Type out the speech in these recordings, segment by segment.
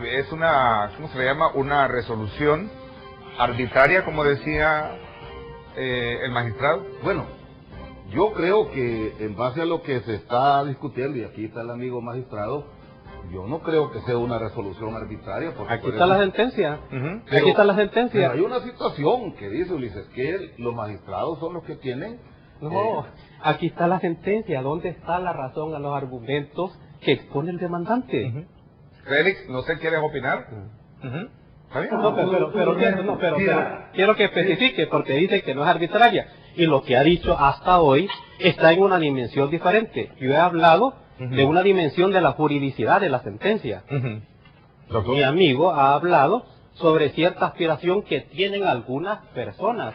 es una, ¿cómo se le llama? Una resolución arbitraria, como decía el magistrado. Bueno, yo creo que en base a lo que se está discutiendo, y aquí está el amigo magistrado, yo no creo que sea una resolución arbitraria. Porque aquí está la sentencia. Pero, aquí está la sentencia. Pero hay una situación que dice Ulises, que los magistrados son los que tienen... No, aquí está la sentencia. ¿Dónde está la razón a los argumentos que expone el demandante? Félix, ¿no sé quieres opinar? ¿Está bien? No, pero quiero que especifique, porque dice que no es arbitraria. Y lo que ha dicho hasta hoy está en una dimensión diferente. Yo he hablado de una dimensión de la juridicidad de la sentencia. Mi amigo ha hablado sobre cierta aspiración que tienen algunas personas,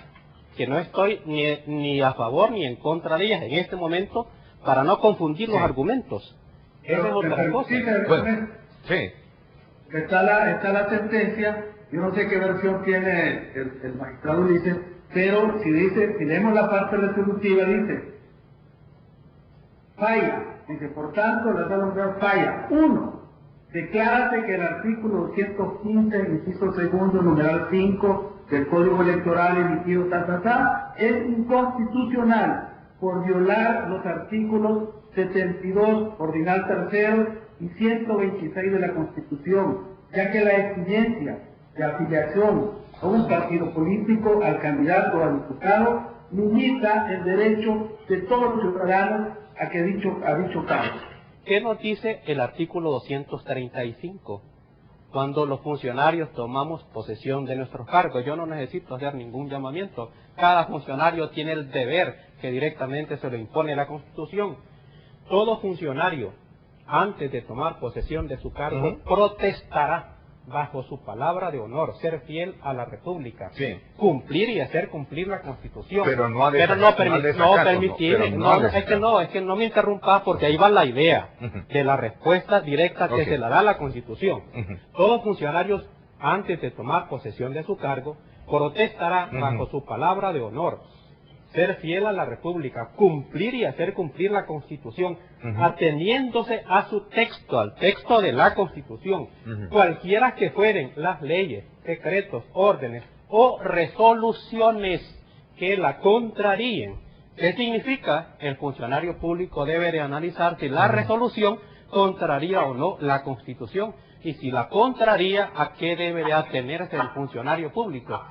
que no estoy ni a favor ni en contra de ellas en este momento, para no confundir los argumentos. Esa es otra cosa. Bueno, Sí. Está la sentencia, yo no sé qué versión tiene el magistrado Ulises, pero si leemos la parte resolutiva, dice, falla, dice, por tanto, la sala juzgada falla. 1. Declárate que el artículo 215, inciso segundo, numeral 5 del Código Electoral emitido es inconstitucional por violar los artículos 72, ordinal tercero, y 126 de la Constitución, ya que la exigencia de afiliación a un partido político, al candidato o al diputado, limita el derecho de todos los ciudadanos a dicho cargo. ¿Qué nos dice el artículo 235? Cuando los funcionarios tomamos posesión de nuestros cargos, yo no necesito hacer ningún llamamiento. Cada funcionario tiene el deber que directamente se lo impone la Constitución. Todo funcionario, antes de tomar posesión de su cargo, protestará bajo su palabra de honor, ser fiel a la República, cumplir y hacer cumplir la Constitución. Pero no es que no me interrumpas, porque ahí va la idea de la respuesta directa que se la da la Constitución. Todos funcionarios, antes de tomar posesión de su cargo, protestará bajo su palabra de honor, ser fiel a la República, cumplir y hacer cumplir la Constitución, ateniéndose a su texto, al texto de la Constitución, cualquiera que fueren las leyes, decretos, órdenes o resoluciones que la contraríen. ¿Qué significa? El funcionario público debe de analizar si la resolución contraría o no la Constitución, y si la contraría, ¿a qué debe de atenerse el funcionario público?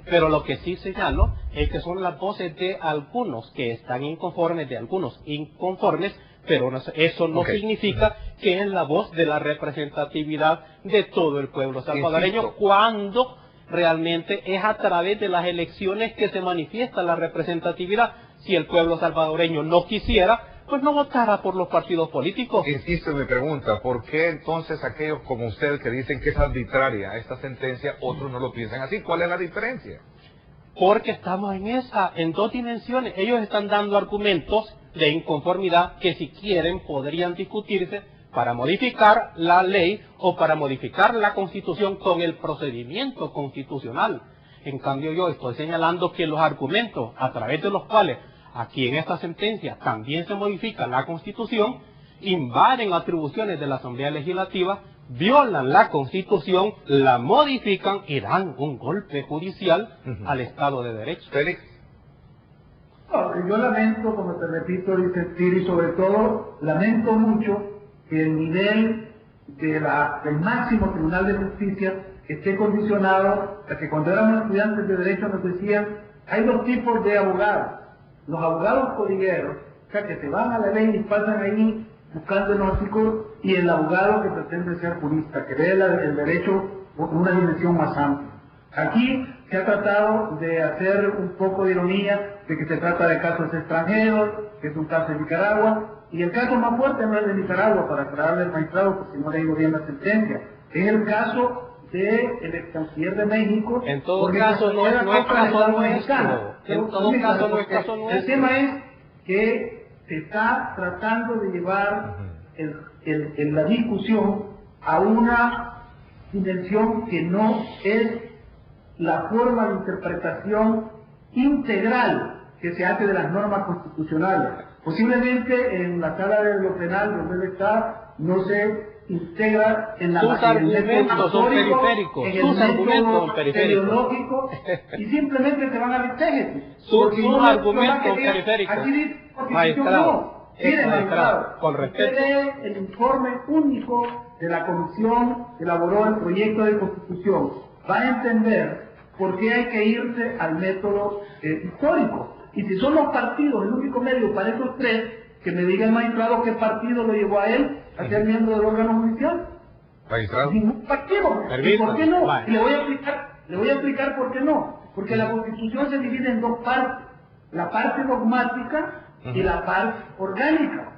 Pero lo que sí señalo es que son las voces de algunos que están inconformes, de algunos inconformes, pero eso no significa que es la voz de la representatividad de todo el pueblo salvadoreño, cuando realmente es a través de las elecciones que se manifiesta la representatividad. Si el pueblo salvadoreño no quisiera, pues no votara por los partidos políticos. Insisto en mi pregunta, ¿por qué entonces aquellos como usted que dicen que es arbitraria esta sentencia, otros no lo piensan así? ¿Cuál es la diferencia? Porque estamos en dos dimensiones. Ellos están dando argumentos de inconformidad que, si quieren, podrían discutirse para modificar la ley o para modificar la Constitución con el procedimiento constitucional. En cambio, yo estoy señalando que los argumentos a través de los cuales aquí en esta sentencia también se modifica la Constitución, invaden atribuciones de la Asamblea Legislativa, violan la Constitución, la modifican y dan un golpe judicial al Estado de Derecho. Félix. Yo lamento, como te repito, y sobre todo lamento mucho que el nivel del máximo Tribunal de Justicia esté condicionado a que cuando éramos estudiantes de Derecho nos decían, hay dos tipos de abogados. Los abogados codigueros, o sea, que se van a la ley y pasan ahí buscando el artículo, y el abogado que pretende ser jurista, que ve el derecho con una dimensión más amplia. Aquí se ha tratado de hacer un poco de ironía de que se trata de casos extranjeros, que es un caso de Nicaragua, y el caso más fuerte no es de Nicaragua, para aclararle al magistrado, porque si no leído bien la sentencia, es el caso del ex canciller de México. En todo caso no es caso nuestro. En todo caso no es caso nuestro. El tema es que se está tratando de llevar la discusión a una dimensión que no es la forma de interpretación integral que se hace de las normas constitucionales. Posiblemente en la sala de lo penal donde él está no se integra en la Sus argumentos son periféricos, sus argumentos son periféricos. Y simplemente se van a exégesis. Sus argumentos son periféricos. Aquí dice Magistrado, Mire, magistrado, con respeto. Usted lee el informe único de la comisión que elaboró el proyecto de constitución. Va a entender por qué hay que irse al método histórico. Y si son los partidos el único medio para esos tres, que me diga el magistrado qué partido lo llevó a él a ser miembro del órgano judicial. Magistrado. Ningún partido. ¿Y por qué no? Vale. Y le voy a explicar por qué no. Porque la Constitución se divide en dos partes. La parte dogmática y la parte orgánica.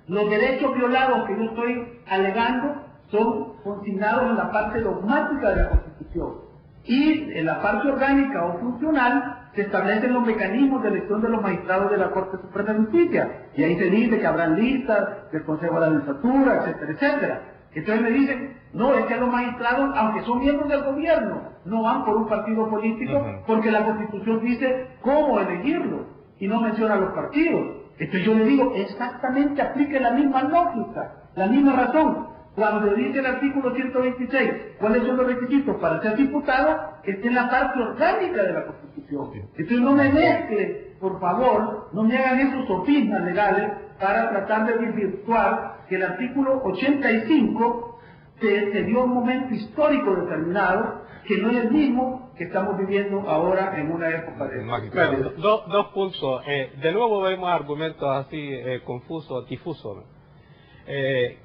Los derechos violados que yo estoy alegando son consignados en la parte dogmática de la Constitución. Y en la parte orgánica o funcional se establecen los mecanismos de elección de los magistrados de la Corte Suprema de Justicia. Y ahí se dice que habrán listas del Consejo de Administratura, etcétera, etcétera. Entonces me dicen, no, es que los magistrados, aunque son miembros del gobierno, no van por un partido político porque la Constitución dice cómo elegirlo y no menciona los partidos. Entonces yo le digo, exactamente aplique la misma lógica, la misma razón. Cuando dice el artículo 126, ¿cuáles son los requisitos para ser diputado? Está en la parte orgánica de la Constitución. Entonces no me mezcle, por favor, no me hagan esos sofismas legales para tratar de desvirtuar que el artículo 85 se dio un momento histórico determinado que no es el mismo que estamos viviendo ahora en una época de... Bueno, dos puntos. De nuevo vemos argumentos así confusos, difusos.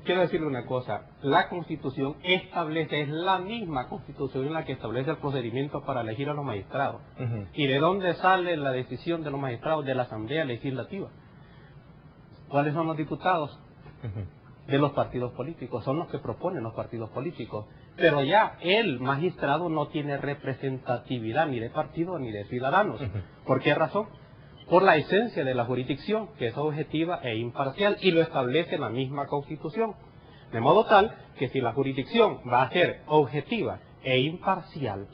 Quiero decirle una cosa, la Constitución establece, es la misma Constitución en la que establece el procedimiento para elegir a los magistrados. ¿Y de dónde sale la decisión de los magistrados? De la Asamblea Legislativa. ¿Cuáles son los diputados? De los partidos políticos, son los que proponen los partidos políticos. Pero ya el magistrado no tiene representatividad ni de partido ni de ciudadanos. ¿Por qué razón? Por la esencia de la jurisdicción, que es objetiva e imparcial, y lo establece la misma Constitución. De modo tal que si la jurisdicción va a ser objetiva e imparcial,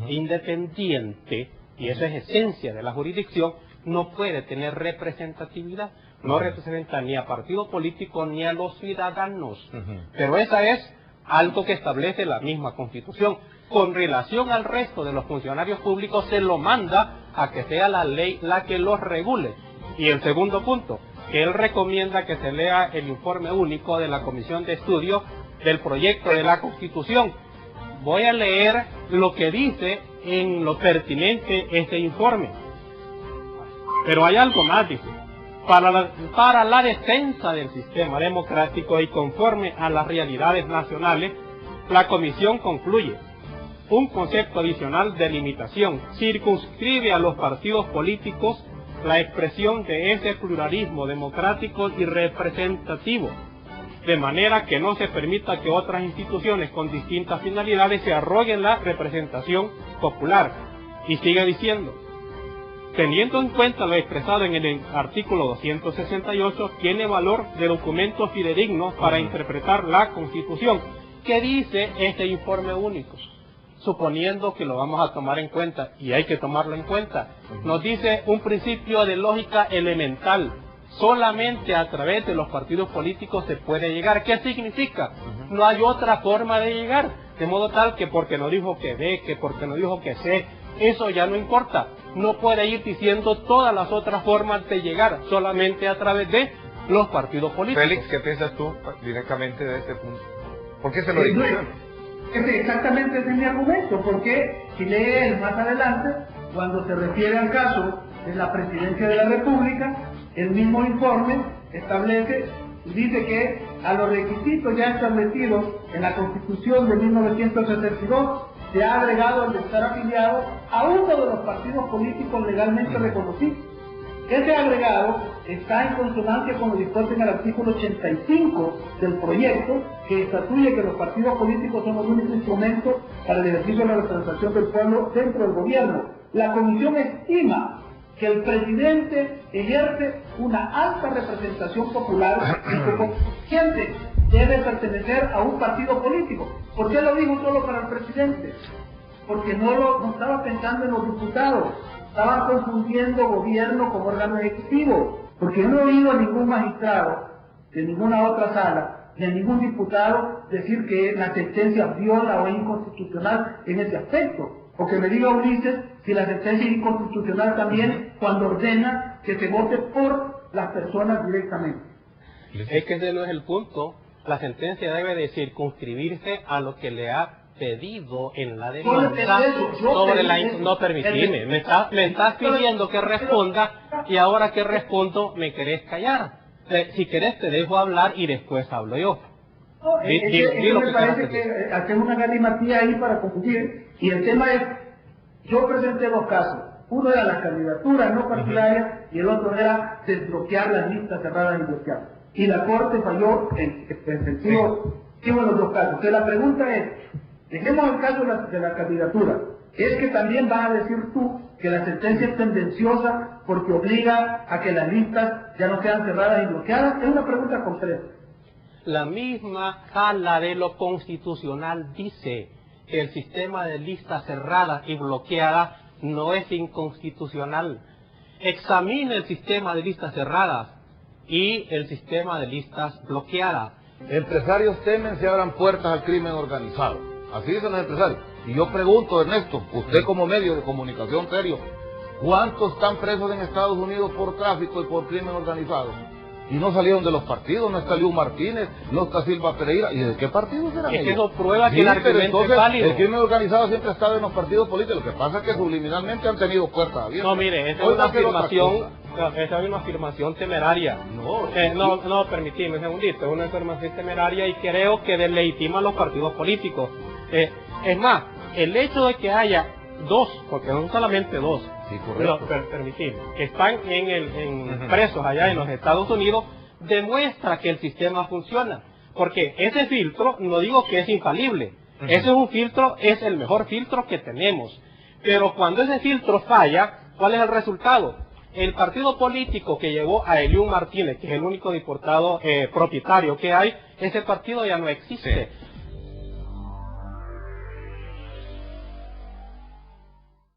independiente, y eso es esencia de la jurisdicción, no puede tener representatividad. No representa ni a partido político ni a los ciudadanos. Pero esa es algo que establece la misma Constitución. Con relación al resto de los funcionarios públicos, se lo manda a que sea la ley la que los regule. Y el segundo punto, que él recomienda que se lea el informe único de la Comisión de Estudio del proyecto de la Constitución. Voy a leer lo que dice en lo pertinente este informe. Pero hay algo más, dice. Para la defensa del sistema democrático y conforme a las realidades nacionales, la Comisión concluye: un concepto adicional de limitación circunscribe a los partidos políticos la expresión de ese pluralismo democrático y representativo, de manera que no se permita que otras instituciones con distintas finalidades se arroguen la representación popular. Y sigue diciendo: teniendo en cuenta lo expresado en el artículo 268, tiene valor de documento fidedigno para interpretar la Constitución. ¿Qué dice este informe único? Suponiendo que lo vamos a tomar en cuenta, y hay que tomarlo en cuenta, nos dice un principio de lógica elemental: solamente a través de los partidos políticos se puede llegar. ¿Qué significa? No hay otra forma de llegar, de modo tal que porque no dijo que B, que porque no dijo que C, eso ya no importa. No puede ir diciendo todas las otras formas de llegar, solamente a través de los partidos políticos. Félix, ¿qué piensas tú directamente de este punto? ¿Por qué se lo digo? Exactamente ese es mi argumento, porque si lee él más adelante, cuando se refiere al caso de la Presidencia de la República, el mismo informe establece y dice que a los requisitos ya establecidos en la Constitución de 1962 se ha agregado el de estar afiliado a uno de los partidos políticos legalmente reconocidos. Ese agregado está en consonancia con lo dispuesto en el artículo 85 del proyecto, que estatuye que los partidos políticos son los únicos instrumentos para el ejercicio de la representación del pueblo dentro del gobierno. La Comisión estima que el presidente ejerce una alta representación popular y que como presidente debe pertenecer a un partido político. ¿Por qué lo digo solo para el presidente? Porque no estaba pensando en los diputados, estaban confundiendo gobierno con órgano ejecutivo, porque yo no he oído a ningún magistrado de ninguna otra sala ni a ningún diputado decir que la sentencia viola o es inconstitucional en ese aspecto. O que me diga Ulises si la sentencia es inconstitucional también cuando ordena que se vote por las personas directamente. Es que ese no es el punto. La sentencia debe de circunscribirse a lo que le ha pedido en la demanda sobre la... No, permitime, me estás pidiendo que responda y ahora que respondo me querés callar. Si querés te dejo hablar y después hablo yo. No, me parece que hacemos una galimatía ahí para confundir, y el tema es, yo presenté dos casos, uno era las candidaturas no partidarias y el otro era desbloquear las listas cerradas y bloqueadas. Y la Corte falló en sentido en los dos casos. Entonces la pregunta es, dejemos el caso de la candidatura, ¿es que también vas a decir tú que la sentencia es tendenciosa porque obliga a que las listas ya no sean cerradas y bloqueadas? Es una pregunta concreta. La misma sala de lo constitucional dice que el sistema de listas cerradas y bloqueadas no es inconstitucional. Examine el sistema de listas cerradas y el sistema de listas bloqueadas. Empresarios temen se abran puertas al crimen organizado. Así dicen los empresarios. Y yo pregunto, Ernesto, usted como medio de comunicación serio, ¿cuántos están presos en Estados Unidos por tráfico y por crimen organizado? Y no salieron de los partidos, no está Liu Martínez, no está Silva Pereira. ¿Y de qué partido serán ellos? Es que eso prueba que el argumento es válido. El crimen organizado siempre ha estado en los partidos políticos. Lo que pasa es que subliminalmente han tenido puertas abiertas. No, mire, esa es una afirmación temeraria. No, permitime un segundito, es una afirmación temeraria y creo que deslegitima a los partidos políticos. Es más, el hecho de que haya dos, porque no son solamente dos, sí, correcto, permitir, que están presos allá en los Estados Unidos, demuestra que el sistema funciona. Porque ese filtro, no digo que es infalible, ese es un filtro, es el mejor filtro que tenemos. Pero cuando ese filtro falla, ¿cuál es el resultado? El partido político que llevó a Eliú Martínez, que es el único diputado propietario que hay, ese partido ya no existe. Sí.